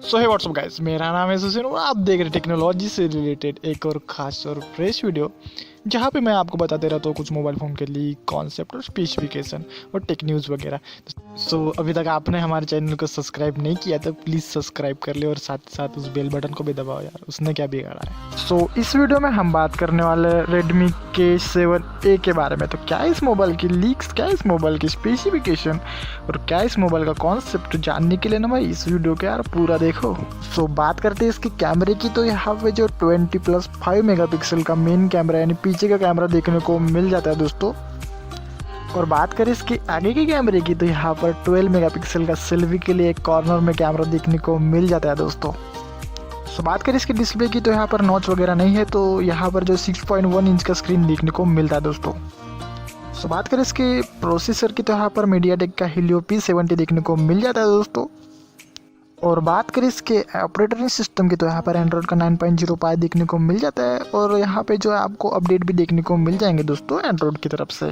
सो हे WhatsApp guys, मेरा नाम है सुशील और आप देख रहे टेक्नोलॉजी से रिलेटेड एक और खास और फ्रेश वीडियो जहाँ पे मैं आपको बताते रहता हूँ कुछ मोबाइल फ़ोन के लीक, कॉन्सेप्ट और स्पेसिफिकेशन और टेक न्यूज़ वगैरह। सो अभी तक आपने हमारे चैनल को सब्सक्राइब नहीं किया तो प्लीज़ सब्सक्राइब कर ले और साथ ही साथ उस बेल बटन को भी दबाओ यार, उसने क्या बिगाड़ा है। सो इस वीडियो में हम बात करने वाले Redmi K7A के बारे में। तो क्या है इस मोबाइल की लीक्स, क्या है इस मोबाइल की स्पेसिफिकेशन और क्या है इस मोबाइल का कॉन्सेप्ट, जानने के लिए ना भाई इस वीडियो को यार पूरा देखो। सो बात करते हैं इसके कैमरे की। तो यहाँ पे जो 20+5 मेगापिक्सल का मेन कैमरा यानी पीछे का कैमरा देखने को मिल जाता है दोस्तों। और बात करें इसके आगे के कैमरे की तो यहाँ पर 12 मेगापिक्सल का सेल्फी के लिए एक कॉर्नर में कैमरा देखने को मिल जाता है दोस्तों। सो बात करें इसकी डिस्प्ले की तो यहाँ पर नॉच वगैरह नहीं है, तो यहाँ पर जो 6.1 इंच का स्क्रीन देखने को मिलता है दोस्तों। सो बात करें इसके प्रोसेसर की तो यहाँ पर मीडियाटेक का Helio P70 देखने को मिल जाता है दोस्तों। और बात करें इसके ऑपरेटिंग सिस्टम की तो यहाँ पर एंड्रॉयड का 9.0 पाई देखने को मिल जाता है और यहाँ पे जो है आपको अपडेट भी देखने को मिल जाएंगे दोस्तों एंड्रॉयड की तरफ से।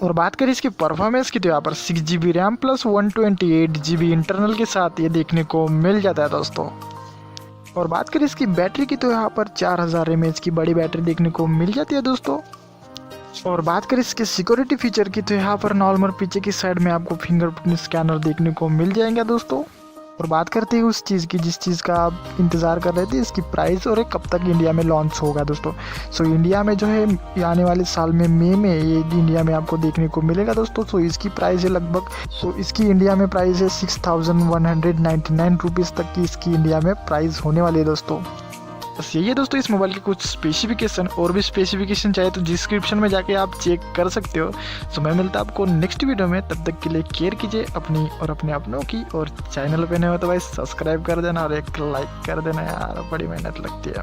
और बात करें इसकी परफॉर्मेंस की तो यहाँ पर 6GB RAM plus 128GB internal के साथ ये देखने को मिल जाता है दोस्तों। और बात करें इसकी बैटरी की तो यहाँ पर 4000 mAh की बड़ी बैटरी देखने को मिल जाती है दोस्तों। और बात करें इसके सिक्योरिटी फीचर की तो यहाँ पर नॉर्मल पीछे की साइड में आपको फिंगरप्रिंट स्कैनर देखने को मिल जाएंगे दोस्तों। और बात करते हैं उस चीज़ की जिस चीज़ का आप इंतज़ार कर रहे थे, इसकी प्राइस और ये कब तक इंडिया में लॉन्च होगा दोस्तों। सो इंडिया में जो है आने वाले साल में मई में ये इंडिया में आपको देखने को मिलेगा दोस्तों। सो इसकी प्राइस है लगभग, सो इसकी इंडिया में प्राइस है 6199 रुपीज़ तक की इसकी इंडिया में प्राइस होने वाली है दोस्तों। बस यही है दोस्तों इस मोबाइल के कुछ स्पेसिफिकेशन। और भी स्पेसिफिकेशन चाहे तो डिस्क्रिप्शन में जाके आप चेक कर सकते हो। सो मैं मिलता आपको नेक्स्ट वीडियो में, तब तक के लिए केयर कीजिए अपनी और अपने अपनों की। और चैनल पे नहीं हो तो भाई सब्सक्राइब कर देना और एक लाइक कर देना यार, बड़ी मेहनत लगती है।